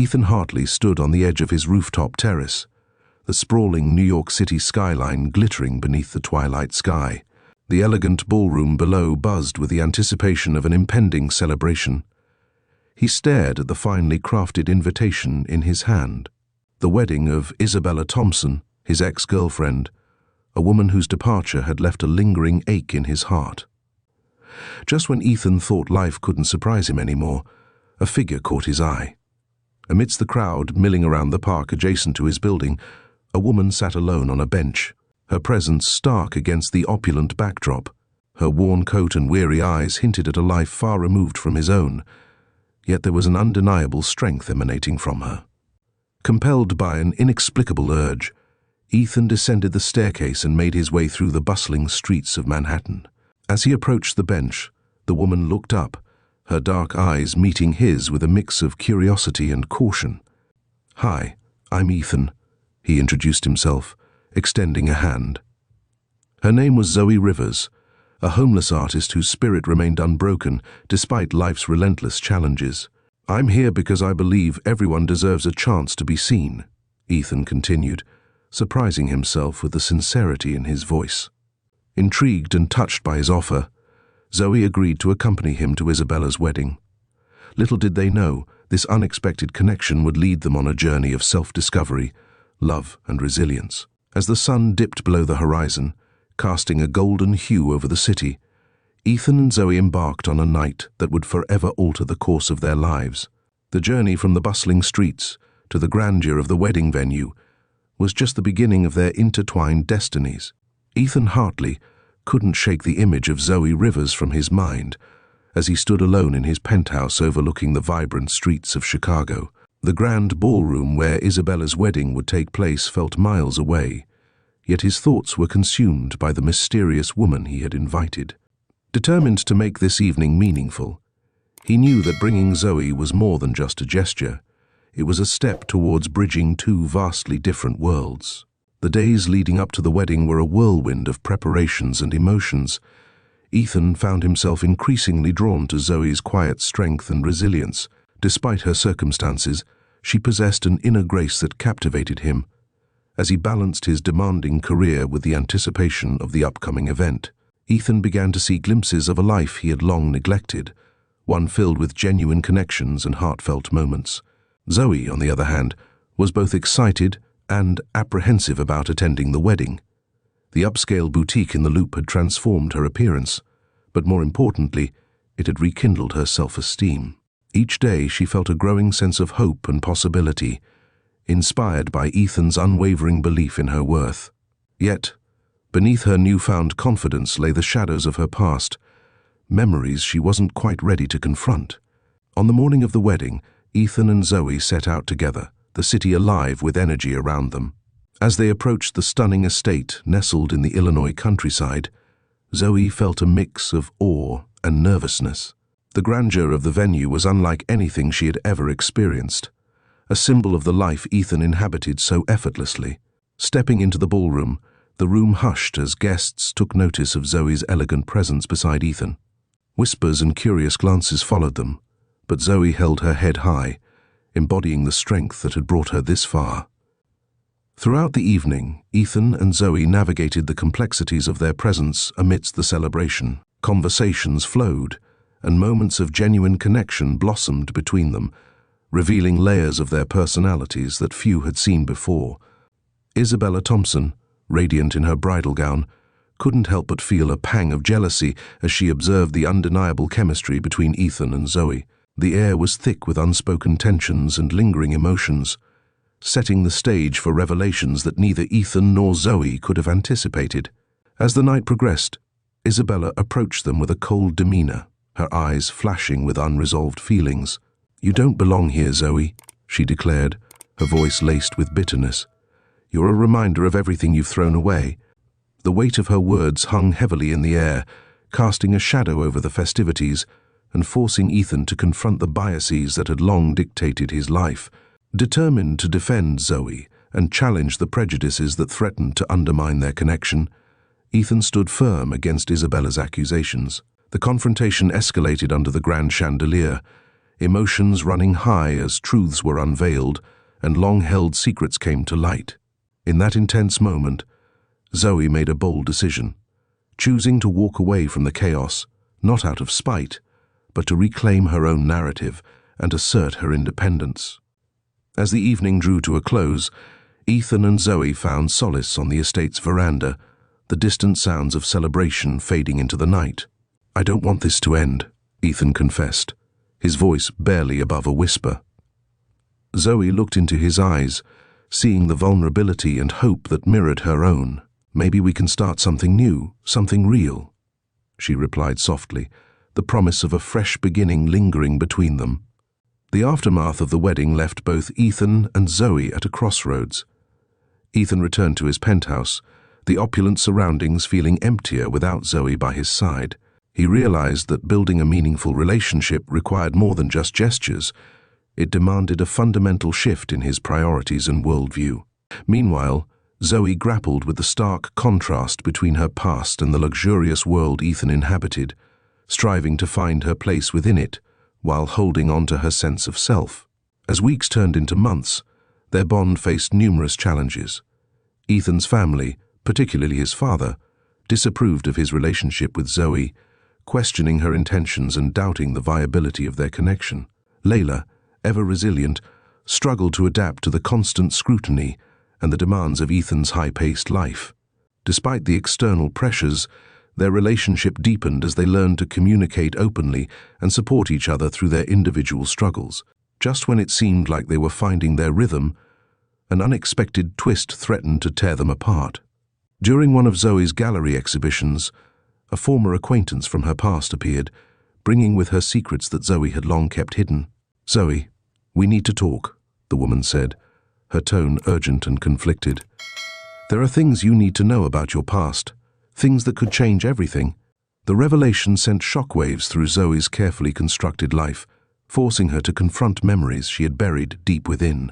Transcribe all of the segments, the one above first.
Ethan Hartley stood on the edge of his rooftop terrace, the sprawling New York City skyline glittering beneath the twilight sky. The elegant ballroom below buzzed with the anticipation of an impending celebration. He stared at the finely crafted invitation in his hand. The wedding of Isabella Thompson, his ex-girlfriend, a woman whose departure had left a lingering ache in his heart. Just when Ethan thought life couldn't surprise him anymore, a figure caught his eye. Amidst the crowd milling around the park adjacent to his building, a woman sat alone on a bench, her presence stark against the opulent backdrop. Her worn coat and weary eyes hinted at a life far removed from his own, yet there was an undeniable strength emanating from her. Compelled by an inexplicable urge, Ethan descended the staircase and made his way through the bustling streets of Manhattan. As he approached the bench, the woman looked up, her dark eyes meeting his with a mix of curiosity and caution. "Hi, I'm Ethan," he introduced himself, extending a hand. Her name was Zoe Rivers, a homeless artist whose spirit remained unbroken despite life's relentless challenges. "I'm here because I believe everyone deserves a chance to be seen," Ethan continued, surprising himself with the sincerity in his voice. Intrigued and touched by his offer, Zoe agreed to accompany him to Isabella's wedding. Little did they know, this unexpected connection would lead them on a journey of self-discovery, love and resilience. As the sun dipped below the horizon, casting a golden hue over the city, Ethan and Zoe embarked on a night that would forever alter the course of their lives. The journey from the bustling streets to the grandeur of the wedding venue was just the beginning of their intertwined destinies. Ethan Hartley couldn't shake the image of Zoe Rivers from his mind as he stood alone in his penthouse overlooking the vibrant streets of Chicago. The grand ballroom where Isabella's wedding would take place felt miles away, yet his thoughts were consumed by the mysterious woman he had invited. Determined to make this evening meaningful, he knew that bringing Zoe was more than just a gesture. It was a step towards bridging two vastly different worlds. The days leading up to the wedding were a whirlwind of preparations and emotions. Ethan found himself increasingly drawn to Zoe's quiet strength and resilience. Despite her circumstances, she possessed an inner grace that captivated him. As he balanced his demanding career with the anticipation of the upcoming event, Ethan began to see glimpses of a life he had long neglected, one filled with genuine connections and heartfelt moments. Zoe, on the other hand, was both excited and apprehensive about attending the wedding. The upscale boutique in the Loop had transformed her appearance, but more importantly, it had rekindled her self-esteem. Each day she felt a growing sense of hope and possibility, inspired by Ethan's unwavering belief in her worth. Yet, beneath her newfound confidence lay the shadows of her past, memories she wasn't quite ready to confront. On the morning of the wedding, Ethan and Zoe set out together, the city alive with energy around them. As they approached the stunning estate nestled in the Illinois countryside, Zoe felt a mix of awe and nervousness. The grandeur of the venue was unlike anything she had ever experienced, a symbol of the life Ethan inhabited so effortlessly. Stepping into the ballroom, the room hushed as guests took notice of Zoe's elegant presence beside Ethan. Whispers and curious glances followed them, but Zoe held her head high, embodying the strength that had brought her this far. Throughout the evening, Ethan and Zoe navigated the complexities of their presence amidst the celebration. Conversations flowed, and moments of genuine connection blossomed between them, revealing layers of their personalities that few had seen before. Isabella Thompson, radiant in her bridal gown, couldn't help but feel a pang of jealousy as she observed the undeniable chemistry between Ethan and Zoe. The air was thick with unspoken tensions and lingering emotions, setting the stage for revelations that neither Ethan nor Zoe could have anticipated. As the night progressed, Isabella approached them with a cold demeanor, her eyes flashing with unresolved feelings. "You don't belong here, Zoe," she declared, her voice laced with bitterness. "You're a reminder of everything you've thrown away." The weight of her words hung heavily in the air, casting a shadow over the festivities and forcing Ethan to confront the biases that had long dictated his life. Determined to defend Zoe and challenge the prejudices that threatened to undermine their connection, Ethan stood firm against Isabella's accusations. The confrontation escalated under the grand chandelier, emotions running high as truths were unveiled and long-held secrets came to light. In that intense moment, Zoe made a bold decision, choosing to walk away from the chaos, not out of spite, but to reclaim her own narrative and assert her independence. As the evening drew to a close, Ethan and Zoe found solace on the estate's veranda, the distant sounds of celebration fading into the night. "I don't want this to end," Ethan confessed, his voice barely above a whisper. Zoe looked into his eyes, seeing the vulnerability and hope that mirrored her own. "Maybe we can start something new, something real," she replied softly, the promise of a fresh beginning lingering between them. The aftermath of the wedding left both Ethan and Zoe at a crossroads. Ethan returned to his penthouse, the opulent surroundings feeling emptier without Zoe by his side. He realized that building a meaningful relationship required more than just gestures. It demanded a fundamental shift in his priorities and worldview. Meanwhile, Zoe grappled with the stark contrast between her past and the luxurious world Ethan inhabited, striving to find her place within it, while holding on to her sense of self. As weeks turned into months, their bond faced numerous challenges. Ethan's family, particularly his father, disapproved of his relationship with Zoe, questioning her intentions and doubting the viability of their connection. Layla, ever resilient, struggled to adapt to the constant scrutiny and the demands of Ethan's high-paced life. Despite the external pressures, their relationship deepened as they learned to communicate openly and support each other through their individual struggles. Just when it seemed like they were finding their rhythm, an unexpected twist threatened to tear them apart. During one of Zoe's gallery exhibitions, a former acquaintance from her past appeared, bringing with her secrets that Zoe had long kept hidden. "Zoe, we need to talk," the woman said, her tone urgent and conflicted. "There are things you need to know about your past, things that could change everything." The revelation sent shockwaves through Zoe's carefully constructed life, forcing her to confront memories she had buried deep within.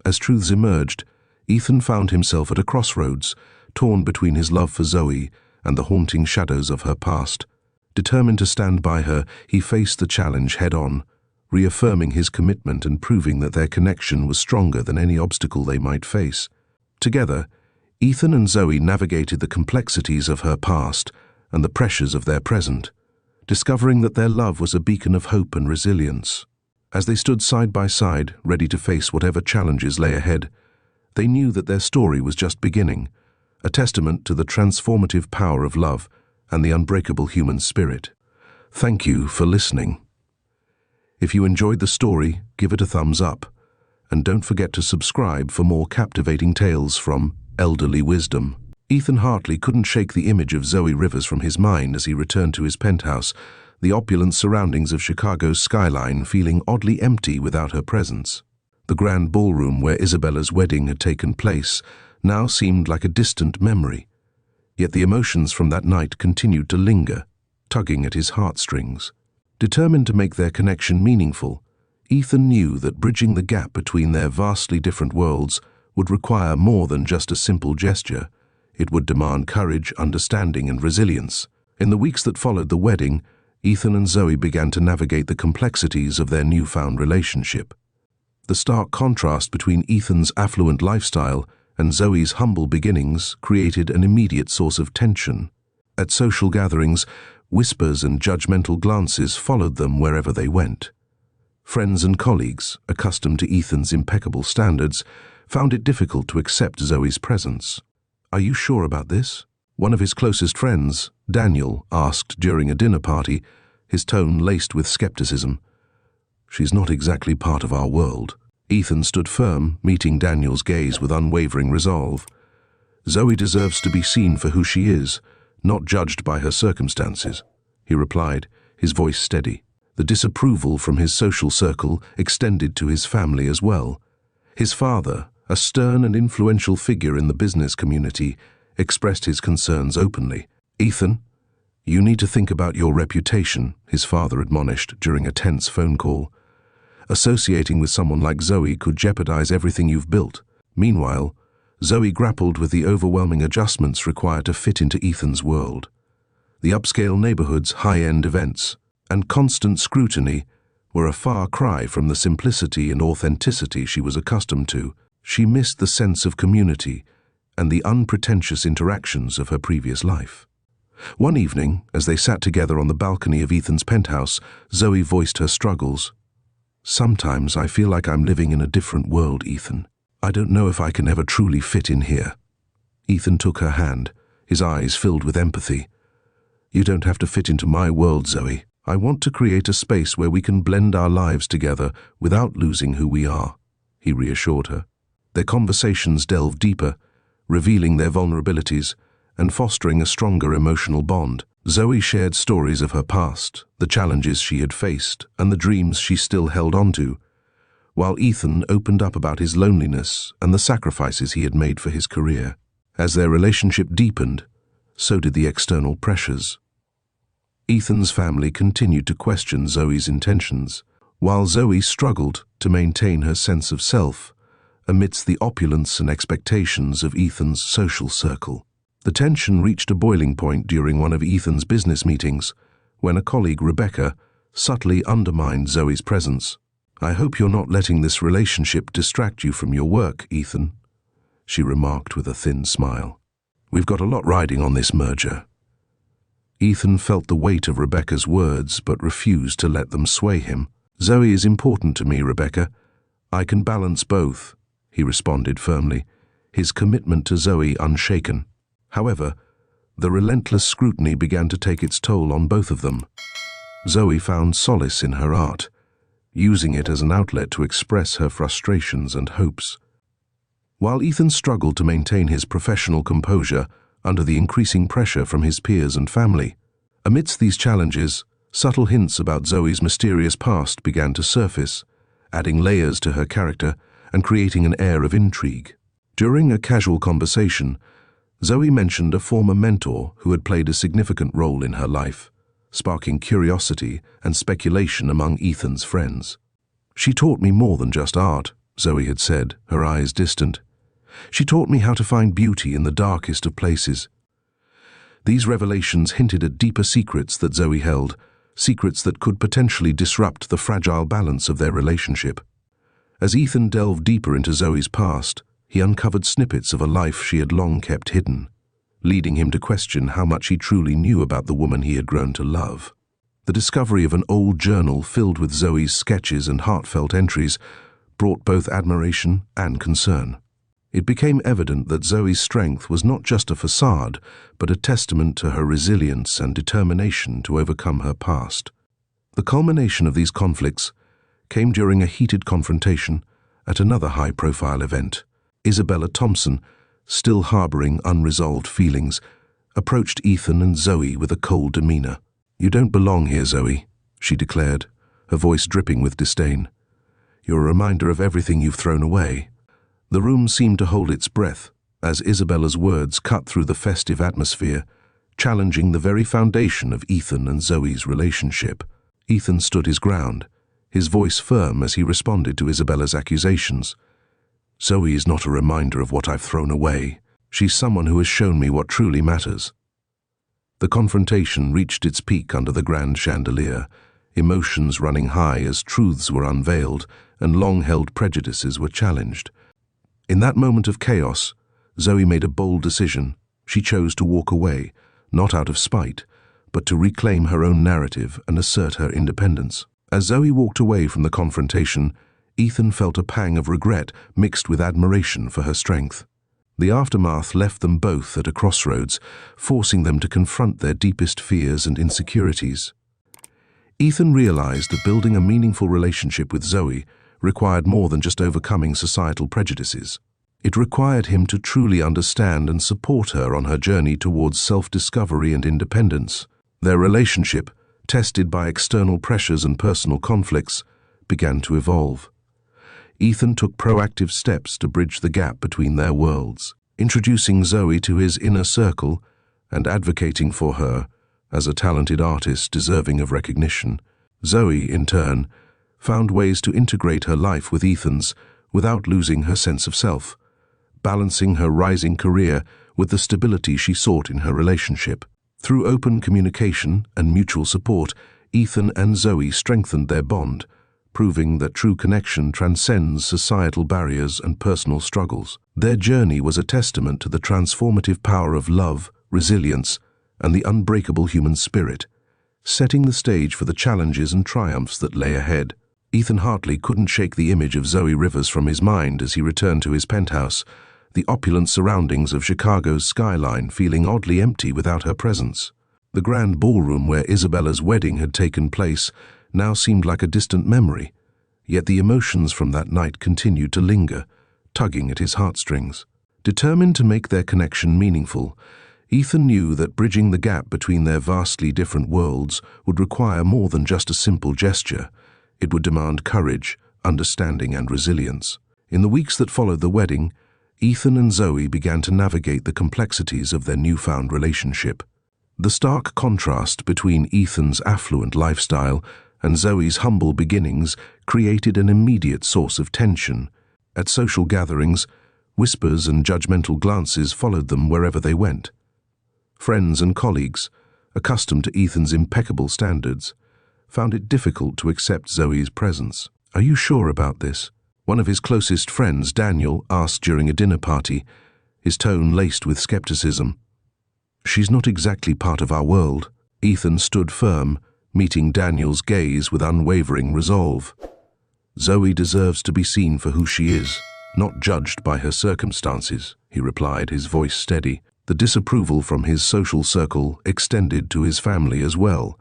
As truths emerged, Ethan found himself at a crossroads, torn between his love for Zoe and the haunting shadows of her past. Determined to stand by her, he faced the challenge head-on, reaffirming his commitment and proving that their connection was stronger than any obstacle they might face. Together, Ethan and Zoe navigated the complexities of her past and the pressures of their present, discovering that their love was a beacon of hope and resilience. As they stood side by side, ready to face whatever challenges lay ahead, they knew that their story was just beginning, a testament to the transformative power of love and the unbreakable human spirit. Thank you for listening. If you enjoyed the story, give it a thumbs up, and don't forget to subscribe for more captivating tales from elderly wisdom. Ethan Hartley couldn't shake the image of Zoe Rivers from his mind as he returned to his penthouse, the opulent surroundings of Chicago's skyline feeling oddly empty without her presence. The grand ballroom where Isabella's wedding had taken place now seemed like a distant memory, yet the emotions from that night continued to linger, tugging at his heartstrings. Determined to make their connection meaningful, Ethan knew that bridging the gap between their vastly different worlds would require more than just a simple gesture. It would demand courage, understanding, and resilience. In the weeks that followed the wedding, Ethan and Zoe began to navigate the complexities of their newfound relationship. The stark contrast between Ethan's affluent lifestyle and Zoe's humble beginnings created an immediate source of tension. At social gatherings, whispers and judgmental glances followed them wherever they went. Friends and colleagues, accustomed to Ethan's impeccable standards, found it difficult to accept Zoe's presence. "Are you sure about this?" one of his closest friends, Daniel, asked during a dinner party, his tone laced with skepticism. "She's not exactly part of our world." Ethan stood firm, meeting Daniel's gaze with unwavering resolve. "Zoe deserves to be seen for who she is, not judged by her circumstances," he replied, his voice steady. The disapproval from his social circle extended to his family as well. His father, a stern and influential figure in the business community, expressed his concerns openly. "Ethan, you need to think about your reputation," his father admonished during a tense phone call. "Associating with someone like Zoe could jeopardize everything you've built." Meanwhile, Zoe grappled with the overwhelming adjustments required to fit into Ethan's world. The upscale neighborhoods, high-end events, and constant scrutiny were a far cry from the simplicity and authenticity she was accustomed to. She missed the sense of community and the unpretentious interactions of her previous life. One evening, as they sat together on the balcony of Ethan's penthouse, Zoe voiced her struggles. "Sometimes I feel like I'm living in a different world, Ethan. I don't know if I can ever truly fit in here." Ethan took her hand, his eyes filled with empathy. "You don't have to fit into my world, Zoe. I want to create a space where we can blend our lives together without losing who we are," he reassured her. Their conversations delved deeper, revealing their vulnerabilities and fostering a stronger emotional bond. Zoe shared stories of her past, the challenges she had faced, and the dreams she still held onto, while Ethan opened up about his loneliness and the sacrifices he had made for his career. As their relationship deepened, so did the external pressures. Ethan's family continued to question Zoe's intentions, while Zoe struggled to maintain her sense of self amidst the opulence and expectations of Ethan's social circle. The tension reached a boiling point during one of Ethan's business meetings, when a colleague, Rebecca, subtly undermined Zoe's presence. "I hope you're not letting this relationship distract you from your work, Ethan," she remarked with a thin smile. "We've got a lot riding on this merger." Ethan felt the weight of Rebecca's words but refused to let them sway him. "Zoe is important to me, Rebecca. I can balance both," he responded firmly, his commitment to Zoe unshaken. However, the relentless scrutiny began to take its toll on both of them. Zoe found solace in her art, using it as an outlet to express her frustrations and hopes. While Ethan struggled to maintain his professional composure under the increasing pressure from his peers and family. Amidst these challenges, subtle hints about Zoe's mysterious past began to surface, adding layers to her character and creating an air of intrigue. During a casual conversation, Zoe mentioned a former mentor who had played a significant role in her life, sparking curiosity and speculation among Ethan's friends. "She taught me more than just art," Zoe had said, her eyes distant. "She taught me how to find beauty in the darkest of places." These revelations hinted at deeper secrets that Zoe held, secrets that could potentially disrupt the fragile balance of their relationship. As Ethan delved deeper into Zoe's past, he uncovered snippets of a life she had long kept hidden, leading him to question how much he truly knew about the woman he had grown to love. The discovery of an old journal filled with Zoe's sketches and heartfelt entries brought both admiration and concern. It became evident that Zoe's strength was not just a facade, but a testament to her resilience and determination to overcome her past. The culmination of these conflicts came during a heated confrontation at another high-profile event. Isabella Thompson, still harboring unresolved feelings, approached Ethan and Zoe with a cold demeanor. "You don't belong here, Zoe," she declared, her voice dripping with disdain. "You're a reminder of everything you've thrown away." The room seemed to hold its breath as Isabella's words cut through the festive atmosphere, challenging the very foundation of Ethan and Zoe's relationship. Ethan stood his ground, his voice firm as he responded to Isabella's accusations. "Zoe is not a reminder of what I've thrown away. She's someone who has shown me what truly matters." The confrontation reached its peak under the grand chandelier, emotions running high as truths were unveiled and long-held prejudices were challenged. In that moment of chaos, Zoe made a bold decision. She chose to walk away, not out of spite, but to reclaim her own narrative and assert her independence. As Zoe walked away from the confrontation, Ethan felt a pang of regret mixed with admiration for her strength. The aftermath left them both at a crossroads, forcing them to confront their deepest fears and insecurities. Ethan realized that building a meaningful relationship with Zoe required more than just overcoming societal prejudices. It required him to truly understand and support her on her journey towards self-discovery and independence. Their relationship, tested by external pressures and personal conflicts, began to evolve. Ethan took proactive steps to bridge the gap between their worlds, introducing Zoe to his inner circle and advocating for her as a talented artist deserving of recognition. Zoe, in turn, found ways to integrate her life with Ethan's without losing her sense of self, balancing her rising career with the stability she sought in her relationship. Through open communication and mutual support, Ethan and Zoe strengthened their bond, proving that true connection transcends societal barriers and personal struggles. Their journey was a testament to the transformative power of love, resilience, and the unbreakable human spirit, setting the stage for the challenges and triumphs that lay ahead. Ethan Hartley couldn't shake the image of Zoe Rivers from his mind as he returned to his penthouse, the opulent surroundings of Chicago's skyline feeling oddly empty without her presence. The grand ballroom where Isabella's wedding had taken place now seemed like a distant memory, yet the emotions from that night continued to linger, tugging at his heartstrings. Determined to make their connection meaningful, Ethan knew that bridging the gap between their vastly different worlds would require more than just a simple gesture. It would demand courage, understanding, and resilience. In the weeks that followed the wedding, Ethan and Zoe began to navigate the complexities of their newfound relationship. The stark contrast between Ethan's affluent lifestyle and Zoe's humble beginnings created an immediate source of tension. At social gatherings, whispers and judgmental glances followed them wherever they went. Friends and colleagues, accustomed to Ethan's impeccable standards, found it difficult to accept Zoe's presence. "Are you sure about this?" one of his closest friends, Daniel, asked during a dinner party, his tone laced with skepticism. "She's not exactly part of our world." Ethan stood firm, meeting Daniel's gaze with unwavering resolve. "Zoe deserves to be seen for who she is, not judged by her circumstances," he replied, his voice steady. The disapproval from his social circle extended to his family as well.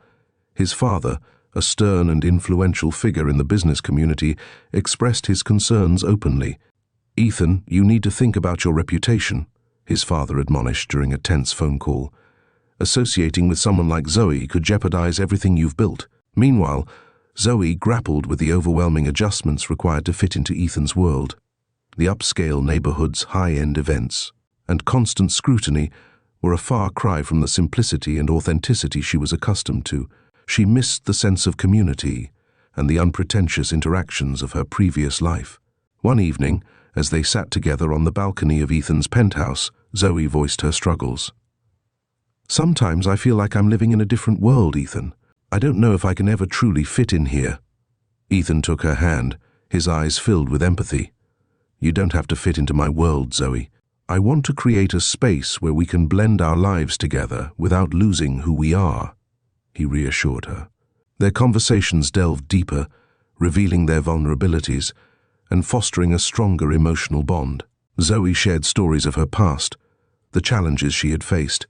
His father, a stern and influential figure in the business community, expressed his concerns openly. "Ethan, you need to think about your reputation," his father admonished during a tense phone call. "Associating with someone like Zoe could jeopardize everything you've built." Meanwhile, Zoe grappled with the overwhelming adjustments required to fit into Ethan's world. The upscale neighborhood's high-end events and constant scrutiny were a far cry from the simplicity and authenticity she was accustomed to. She missed the sense of community and the unpretentious interactions of her previous life. One evening, as they sat together on the balcony of Ethan's penthouse, Zoe voiced her struggles. "Sometimes I feel like I'm living in a different world, Ethan. I don't know if I can ever truly fit in here." Ethan took her hand, his eyes filled with empathy. "You don't have to fit into my world, Zoe. I want to create a space where we can blend our lives together without losing who we are," he reassured her. Their conversations delved deeper, revealing their vulnerabilities and fostering a stronger emotional bond. Zoe shared stories of her past, the challenges she had faced,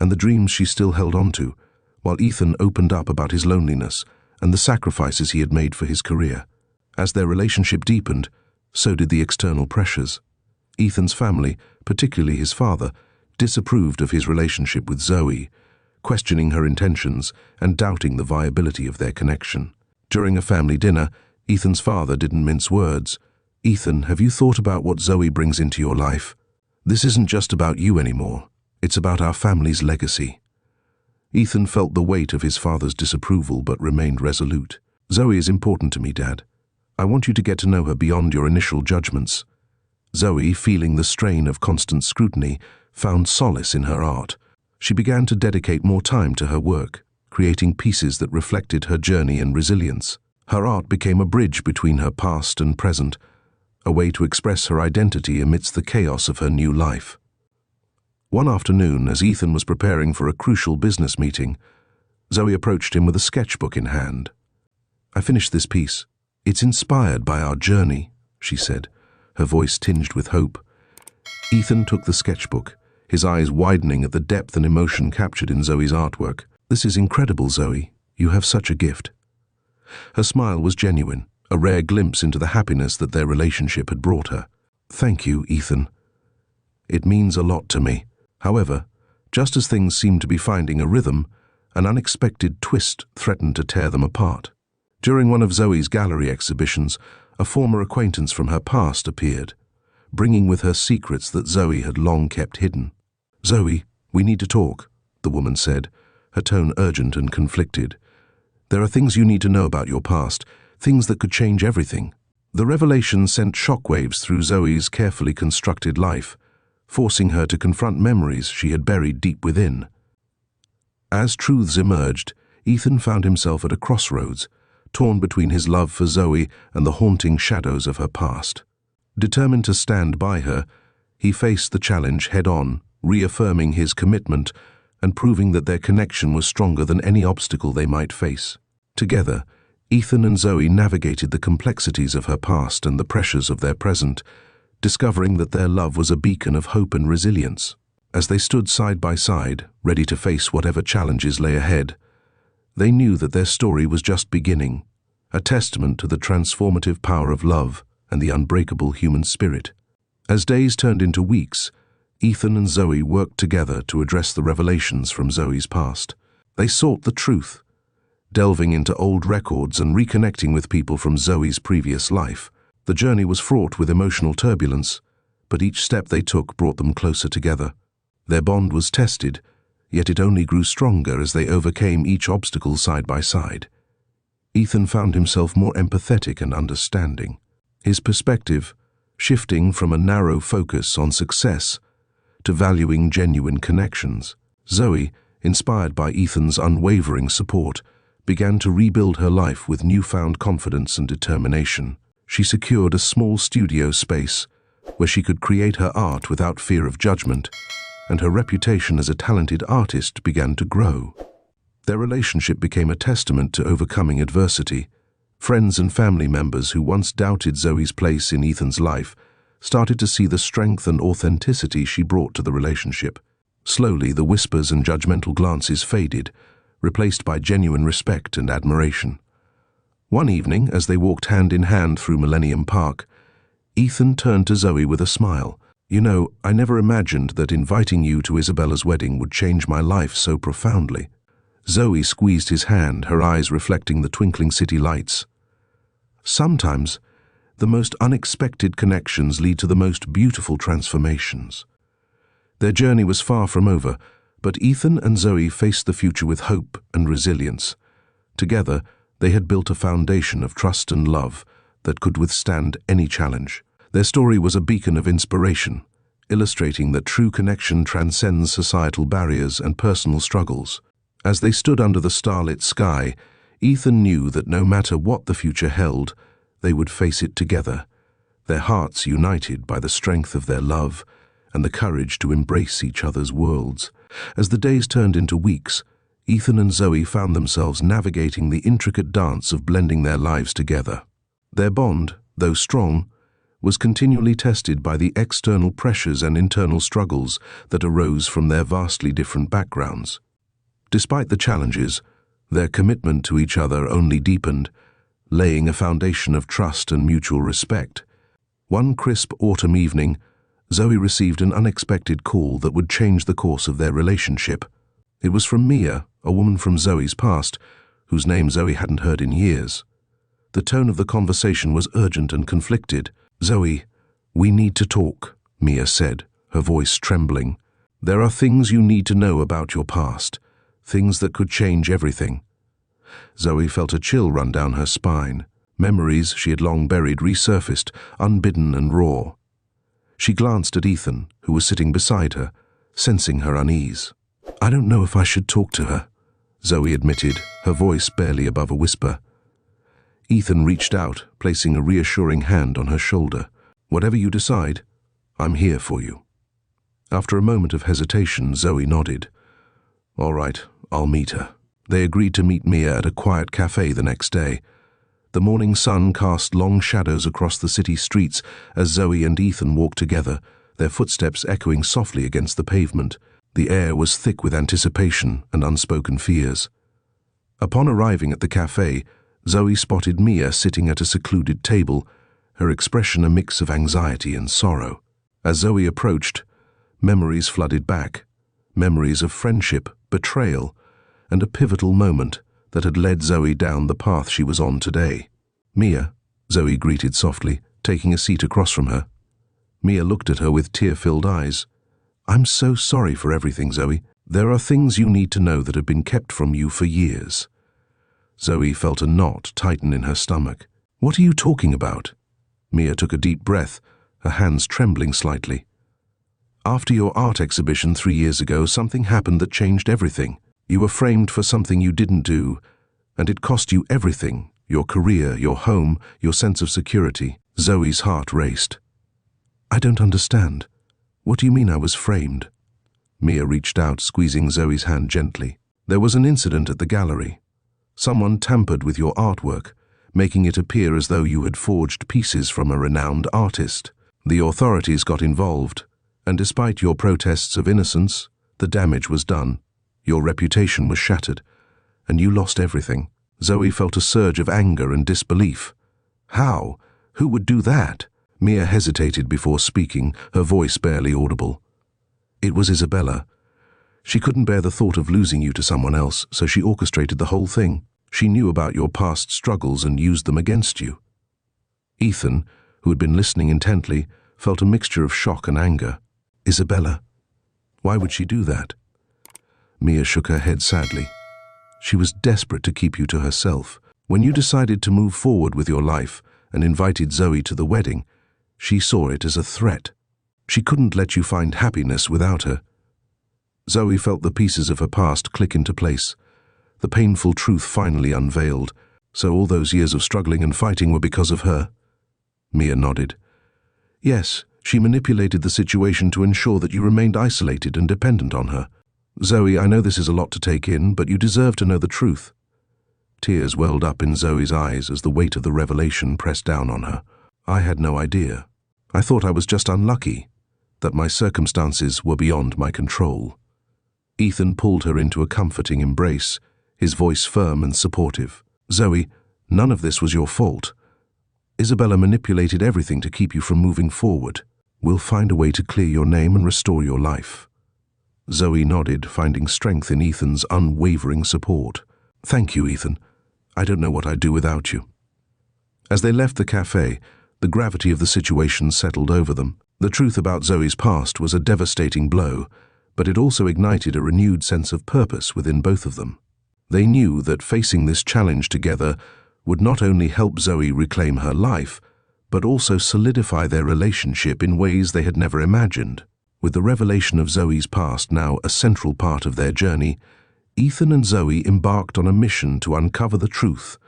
and the dreams she still held on to, while Ethan opened up about his loneliness and the sacrifices he had made for his career. As their relationship deepened, so did the external pressures. Ethan's family, particularly his father, disapproved of his relationship with Zoe, questioning her intentions and doubting the viability of their connection. During a family dinner, Ethan's father didn't mince words. "Ethan, have you thought about what Zoe brings into your life? This isn't just about you anymore. It's about our family's legacy." Ethan felt the weight of his father's disapproval but remained resolute. "Zoe is important to me, Dad. I want you to get to know her beyond your initial judgments." Zoe, feeling the strain of constant scrutiny, found solace in her art. She began to dedicate more time to her work, creating pieces that reflected her journey and resilience. Her art became a bridge between her past and present, a way to express her identity amidst the chaos of her new life. One afternoon, as Ethan was preparing for a crucial business meeting, Zoe approached him with a sketchbook in hand. "I finished this piece. It's inspired by our journey," she said, her voice tinged with hope. Ethan took the sketchbook, his eyes widening at the depth and emotion captured in Zoe's artwork. "This is incredible, Zoe. You have such a gift." Her smile was genuine, a rare glimpse into the happiness that their relationship had brought her. "Thank you, Ethan. It means a lot to me." However, just as things seemed to be finding a rhythm, an unexpected twist threatened to tear them apart. During one of Zoe's gallery exhibitions, a former acquaintance from her past appeared, bringing with her secrets that Zoe had long kept hidden. "Zoe, we need to talk," the woman said, her tone urgent and conflicted. "There are things you need to know about your past, things that could change everything." The revelation sent shockwaves through Zoe's carefully constructed life, forcing her to confront memories she had buried deep within. As truths emerged, Ethan found himself at a crossroads, torn between his love for Zoe and the haunting shadows of her past. Determined to stand by her, he faced the challenge head-on, reaffirming his commitment and proving that their connection was stronger than any obstacle they might face. Together, Ethan and Zoe navigated the complexities of her past and the pressures of their present, discovering that their love was a beacon of hope and resilience. As they stood side by side, ready to face whatever challenges lay ahead, they knew that their story was just beginning, a testament to the transformative power of love and the unbreakable human spirit. As days turned into weeks, Ethan and Zoe worked together to address the revelations from Zoe's past. They sought the truth, delving into old records and reconnecting with people from Zoe's previous life. The journey was fraught with emotional turbulence, but each step they took brought them closer together. Their bond was tested, yet it only grew stronger as they overcame each obstacle side by side. Ethan found himself more empathetic and understanding, his perspective shifting from a narrow focus on success to valuing genuine connections. Zoe, inspired by Ethan's unwavering support, began to rebuild her life with newfound confidence and determination. She secured a small studio space where she could create her art without fear of judgment, and her reputation as a talented artist began to grow. Their relationship became a testament to overcoming adversity. Friends and family members who once doubted Zoe's place in Ethan's life started to see the strength and authenticity she brought to the relationship. Slowly, the whispers and judgmental glances faded, replaced by genuine respect and admiration. One evening, as they walked hand in hand through Millennium Park, Ethan turned to Zoe with a smile. "You know, I never imagined that inviting you to Isabella's wedding would change my life so profoundly." Zoe squeezed his hand, her eyes reflecting the twinkling city lights. Sometimes, the most unexpected connections lead to the most beautiful transformations. Their journey was far from over, but Ethan and Zoe faced the future with hope and resilience. Together, they had built a foundation of trust and love that could withstand any challenge. Their story was a beacon of inspiration, illustrating that true connection transcends societal barriers and personal struggles. As they stood under the starlit sky, Ethan knew that no matter what the future held, they would face it together, their hearts united by the strength of their love and the courage to embrace each other's worlds. As the days turned into weeks, Ethan and Zoe found themselves navigating the intricate dance of blending their lives together. Their bond, though strong, was continually tested by the external pressures and internal struggles that arose from their vastly different backgrounds. Despite the challenges, their commitment to each other only deepened, laying a foundation of trust and mutual respect. One crisp autumn evening, Zoe received an unexpected call that would change the course of their relationship. It was from Mia, a woman from Zoe's past, whose name Zoe hadn't heard in years. The tone of the conversation was urgent and conflicted. "Zoe, we need to talk," Mia said, her voice trembling. "There are things you need to know about your past, things that could change everything." Zoe felt a chill run down her spine. Memories she had long buried resurfaced, unbidden and raw. She glanced at Ethan, who was sitting beside her, sensing her unease. "I don't know if I should talk to her," Zoe admitted, her voice barely above a whisper. Ethan reached out, placing a reassuring hand on her shoulder. "Whatever you decide, I'm here for you." After a moment of hesitation, Zoe nodded. "All right, I'll meet her." They agreed to meet Mia at a quiet cafe the next day. The morning sun cast long shadows across the city streets as Zoe and Ethan walked together, their footsteps echoing softly against the pavement. The air was thick with anticipation and unspoken fears. Upon arriving at the cafe, Zoe spotted Mia sitting at a secluded table, her expression a mix of anxiety and sorrow. As Zoe approached, memories flooded back, memories of friendship, betrayal, and a pivotal moment that had led Zoe down the path she was on today. "Mia," Zoe greeted softly, taking a seat across from her. Mia looked at her with tear-filled eyes. "I'm so sorry for everything, Zoe. There are things you need to know that have been kept from you for years." Zoe felt a knot tighten in her stomach. "What are you talking about?" Mia took a deep breath, her hands trembling slightly. "After your art exhibition 3 years ago, something happened that changed everything. You were framed for something you didn't do, and it cost you everything, your career, your home, your sense of security. Zoe's heart raced. I don't understand. What do you mean I was framed? Mia reached out, squeezing Zoe's hand gently. There was an incident at the gallery. Someone tampered with your artwork, making it appear as though you had forged pieces from a renowned artist. The authorities got involved, and despite your protests of innocence, the damage was done. Your reputation was shattered, and you lost everything. Zoe felt a surge of anger and disbelief. How? Who would do that? Mia hesitated before speaking, her voice barely audible. It was Isabella. She couldn't bear the thought of losing you to someone else, so she orchestrated the whole thing. She knew about your past struggles and used them against you. Ethan, who had been listening intently, felt a mixture of shock and anger. Isabella? Why would she do that? Mia shook her head sadly. She was desperate to keep you to herself. When you decided to move forward with your life and invited Zoe to the wedding, she saw it as a threat. She couldn't let you find happiness without her. Zoe felt the pieces of her past click into place. The painful truth finally unveiled. So all those years of struggling and fighting were because of her? Mia nodded. Yes, she manipulated the situation to ensure that you remained isolated and dependent on her. Zoe, I know this is a lot to take in, but you deserve to know the truth. Tears welled up in Zoe's eyes as the weight of the revelation pressed down on her. I had no idea. I thought I was just unlucky, that my circumstances were beyond my control. Ethan pulled her into a comforting embrace, his voice firm and supportive. Zoe, none of this was your fault. Isabella manipulated everything to keep you from moving forward. We'll find a way to clear your name and restore your life. Zoe nodded, finding strength in Ethan's unwavering support. Thank you, Ethan. I don't know what I'd do without you. As they left the cafe, the gravity of the situation settled over them. The truth about Zoe's past was a devastating blow, but it also ignited a renewed sense of purpose within both of them. They knew that facing this challenge together would not only help Zoe reclaim her life, but also solidify their relationship in ways they had never imagined. With the revelation of Zoe's past now a central part of their journey, Ethan and Zoe embarked on a mission to uncover the truth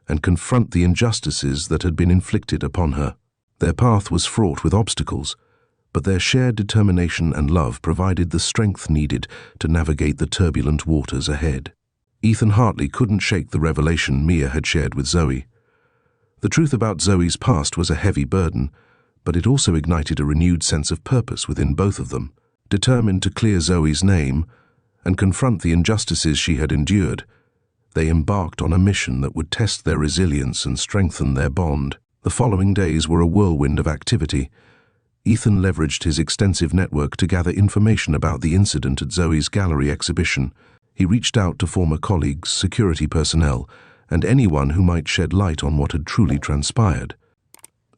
and confront the injustices that had been inflicted upon her. Their path was fraught with obstacles, but their shared determination and love provided the strength needed to navigate the turbulent waters ahead. Ethan Hartley couldn't shake the revelation Mia had shared with Zoe. The truth about Zoe's past was a heavy burden, but it also ignited a renewed sense of purpose within both of them. Determined to clear Zoe's name and confront the injustices she had endured, they embarked on a mission that would test their resilience and strengthen their bond. The following days were a whirlwind of activity. Ethan leveraged his extensive network to gather information about the incident at Zoe's gallery exhibition. He reached out to former colleagues, security personnel, and anyone who might shed light on what had truly transpired.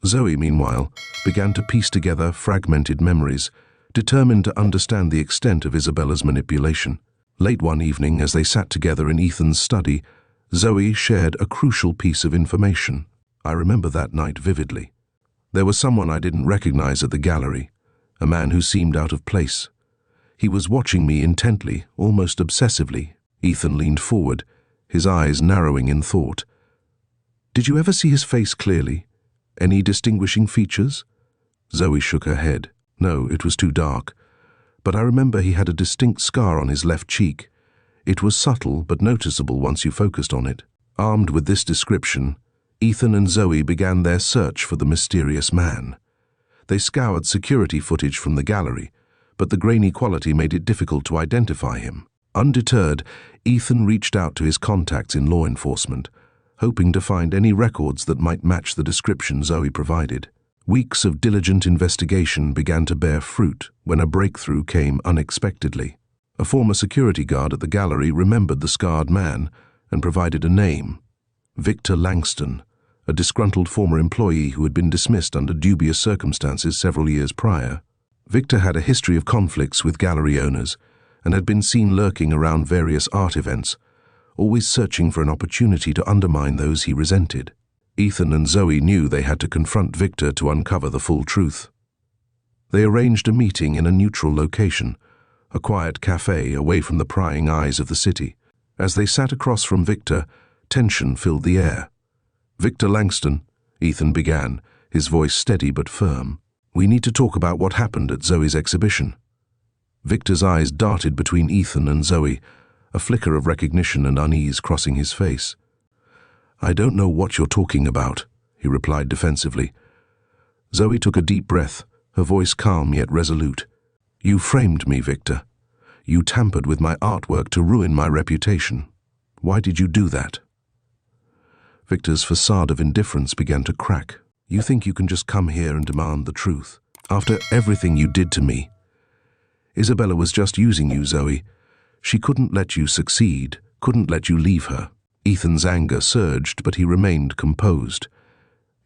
Zoe, meanwhile, began to piece together fragmented memories, determined to understand the extent of Isabella's manipulation. Late one evening, as they sat together in Ethan's study, Zoe shared a crucial piece of information. I remember that night vividly. There was someone I didn't recognize at the gallery, a man who seemed out of place. He was watching me intently, almost obsessively. Ethan leaned forward, his eyes narrowing in thought. Did you ever see his face clearly? Any distinguishing features? Zoe shook her head. No, it was too dark. But I remember he had a distinct scar on his left cheek. It was subtle but noticeable once you focused on it. Armed with this description, Ethan and Zoe began their search for the mysterious man. They scoured security footage from the gallery, but the grainy quality made it difficult to identify him. Undeterred, Ethan reached out to his contacts in law enforcement, hoping to find any records that might match the description Zoe provided. Weeks of diligent investigation began to bear fruit when a breakthrough came unexpectedly. A former security guard at the gallery remembered the scarred man and provided a name: Victor Langston, a disgruntled former employee who had been dismissed under dubious circumstances several years prior. Victor had a history of conflicts with gallery owners and had been seen lurking around various art events, always searching for an opportunity to undermine those he resented. Ethan and Zoe knew they had to confront Victor to uncover the full truth. They arranged a meeting in a neutral location, a quiet cafe away from the prying eyes of the city. As they sat across from Victor, tension filled the air. "Victor Langston," Ethan began, his voice steady but firm. "We need to talk about what happened at Zoe's exhibition." Victor's eyes darted between Ethan and Zoe, a flicker of recognition and unease crossing his face. "I don't know what you're talking about," he replied defensively. Zoe took a deep breath, her voice calm yet resolute. "You framed me, Victor. You tampered with my artwork to ruin my reputation. Why did you do that?" Victor's facade of indifference began to crack. "You think you can just come here and demand the truth? After everything you did to me? Isabella was just using you, Zoe. She couldn't let you succeed, couldn't let you leave her." Ethan's anger surged, but he remained composed.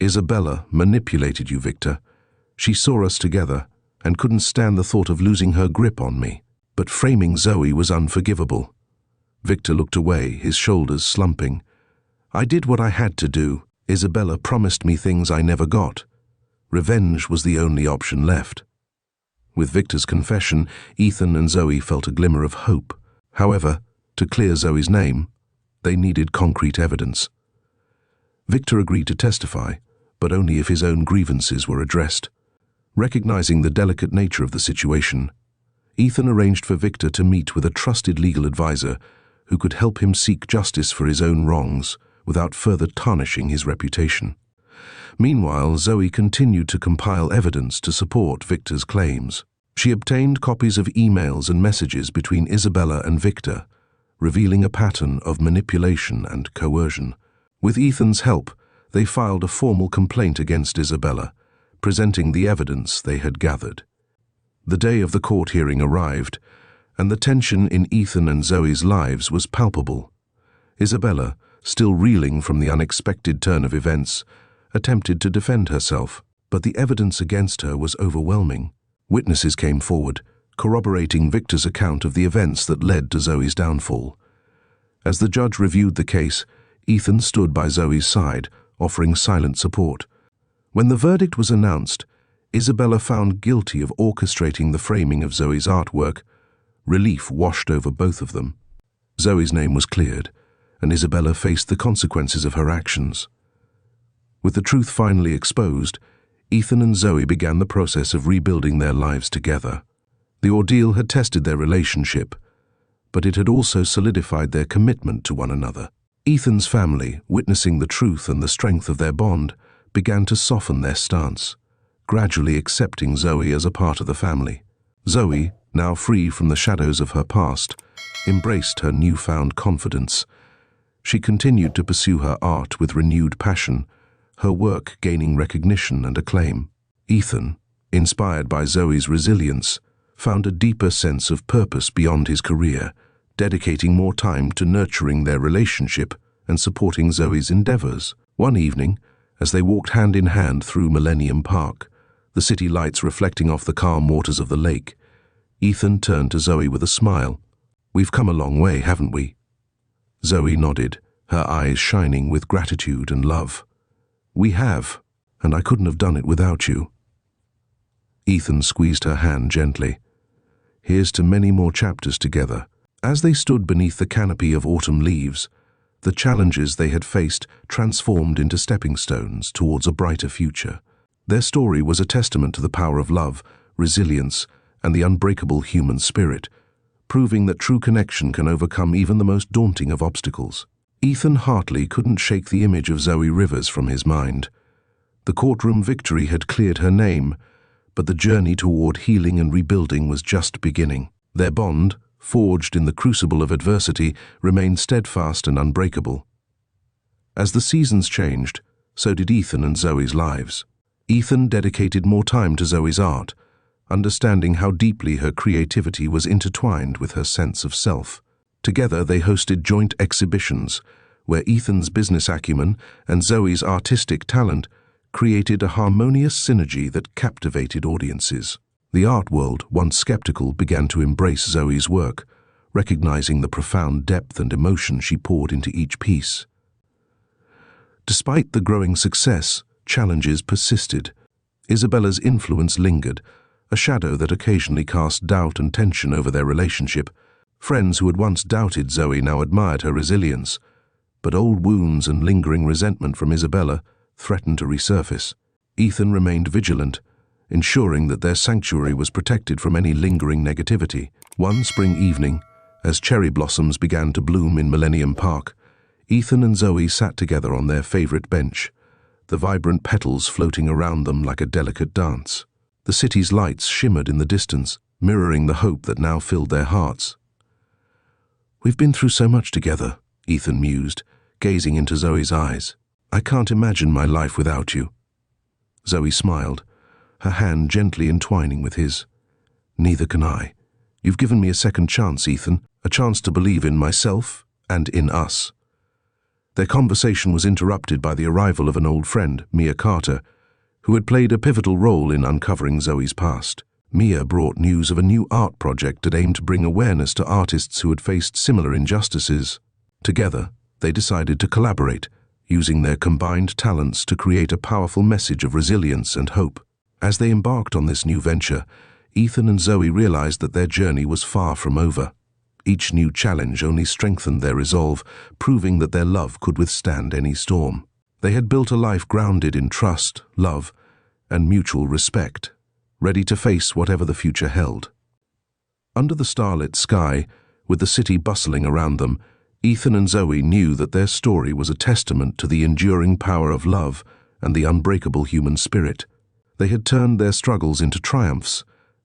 "Isabella manipulated you, Victor. She saw us together and couldn't stand the thought of losing her grip on me. But framing Zoe was unforgivable." Victor looked away, his shoulders slumping. "I did what I had to do. Isabella promised me things I never got. Revenge was the only option left." With Victor's confession, Ethan and Zoe felt a glimmer of hope. However, to clear Zoe's name, they needed concrete evidence. Victor agreed to testify, but only if his own grievances were addressed. Recognizing the delicate nature of the situation, Ethan arranged for Victor to meet with a trusted legal advisor who could help him seek justice for his own wrongs without further tarnishing his reputation. Meanwhile, Zoe continued to compile evidence to support Victor's claims. She obtained copies of emails and messages between Isabella and Victor, revealing a pattern of manipulation and coercion. With Ethan's help, they filed a formal complaint against Isabella, presenting the evidence they had gathered. The day of the court hearing arrived, and the tension in Ethan and Zoe's lives was palpable. Isabella, still reeling from the unexpected turn of events, attempted to defend herself, but the evidence against her was overwhelming. Witnesses came forward, corroborating Victor's account of the events that led to Zoe's downfall. As the judge reviewed the case, Ethan stood by Zoe's side, offering silent support. When the verdict was announced, Isabella found guilty of orchestrating the framing of Zoe's artwork. Relief washed over both of them. Zoe's name was cleared, and Isabella faced the consequences of her actions. With the truth finally exposed, Ethan and Zoe began the process of rebuilding their lives together. The ordeal had tested their relationship, but it had also solidified their commitment to one another. Ethan's family, witnessing the truth and the strength of their bond, began to soften their stance, gradually accepting Zoe as a part of the family. Zoe, now free from the shadows of her past, embraced her newfound confidence. She continued to pursue her art with renewed passion, her work gaining recognition and acclaim. Ethan, inspired by Zoe's resilience, found a deeper sense of purpose beyond his career, dedicating more time to nurturing their relationship and supporting Zoe's endeavors. One evening, as they walked hand in hand through Millennium Park, the city lights reflecting off the calm waters of the lake, Ethan turned to Zoe with a smile. "We've come a long way, haven't we?" Zoe nodded, her eyes shining with gratitude and love. "We have, and I couldn't have done it without you." Ethan squeezed her hand gently. "Here's to many more chapters together." As they stood beneath the canopy of autumn leaves, the challenges they had faced transformed into stepping stones towards a brighter future. Their story was a testament to the power of love, resilience, and the unbreakable human spirit, proving that true connection can overcome even the most daunting of obstacles. Ethan Hartley couldn't shake the image of Zoe Rivers from his mind. The courtroom victory had cleared her name, but the journey toward healing and rebuilding was just beginning. Their bond, forged in the crucible of adversity, remained steadfast and unbreakable. As the seasons changed, so did Ethan and Zoe's lives. Ethan dedicated more time to Zoe's art, understanding how deeply her creativity was intertwined with her sense of self. Together they hosted joint exhibitions, where Ethan's business acumen and Zoe's artistic talent created a harmonious synergy that captivated audiences. The art world, once skeptical, began to embrace Zoe's work, recognizing the profound depth and emotion she poured into each piece. Despite the growing success, challenges persisted. Isabella's influence lingered, a shadow that occasionally cast doubt and tension over their relationship. Friends who had once doubted Zoe now admired her resilience, but old wounds and lingering resentment from Isabella threatened to resurface. Ethan remained vigilant, ensuring that their sanctuary was protected from any lingering negativity. One spring evening, as cherry blossoms began to bloom in Millennium Park, Ethan and Zoe sat together on their favorite bench, the vibrant petals floating around them like a delicate dance. The city's lights shimmered in the distance, mirroring the hope that now filled their hearts. "We've been through so much together," Ethan mused, gazing into Zoe's eyes. "I can't imagine my life without you." Zoe smiled, her hand gently entwining with his. "Neither can I. You've given me a second chance, Ethan, a chance to believe in myself and in us." Their conversation was interrupted by the arrival of an old friend, Mia Carter, who had played a pivotal role in uncovering Zoe's past. Mia brought news of a new art project that aimed to bring awareness to artists who had faced similar injustices. Together, they decided to collaborate, using their combined talents to create a powerful message of resilience and hope. As they embarked on this new venture, Ethan and Zoe realized that their journey was far from over. Each new challenge only strengthened their resolve, proving that their love could withstand any storm. They had built a life grounded in trust, love, and mutual respect, ready to face whatever the future held. Under the starlit sky, with the city bustling around them, Ethan and Zoe knew that their story was a testament to the enduring power of love and the unbreakable human spirit. They had turned their struggles into triumphs,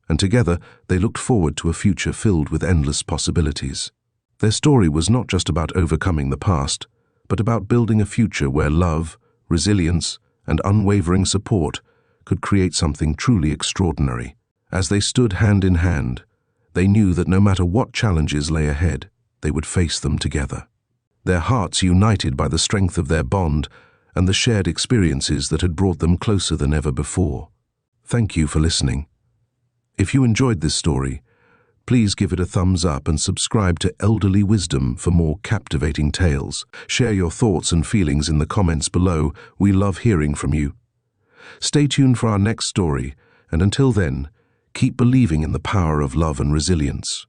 and together they looked forward to a future filled with endless possibilities. Their story was not just about overcoming the past, but about building a future where love, resilience, and unwavering support could create something truly extraordinary. As they stood hand in hand, they knew that no matter what challenges lay ahead, they would face them together. Their hearts united by the strength of their bond and the shared experiences that had brought them closer than ever before. Thank you for listening. If you enjoyed this story, please give it a thumbs up and subscribe to Elderly Wisdom for more captivating tales. Share your thoughts and feelings in the comments below. We love hearing from you. Stay tuned for our next story, and until then, keep believing in the power of love and resilience.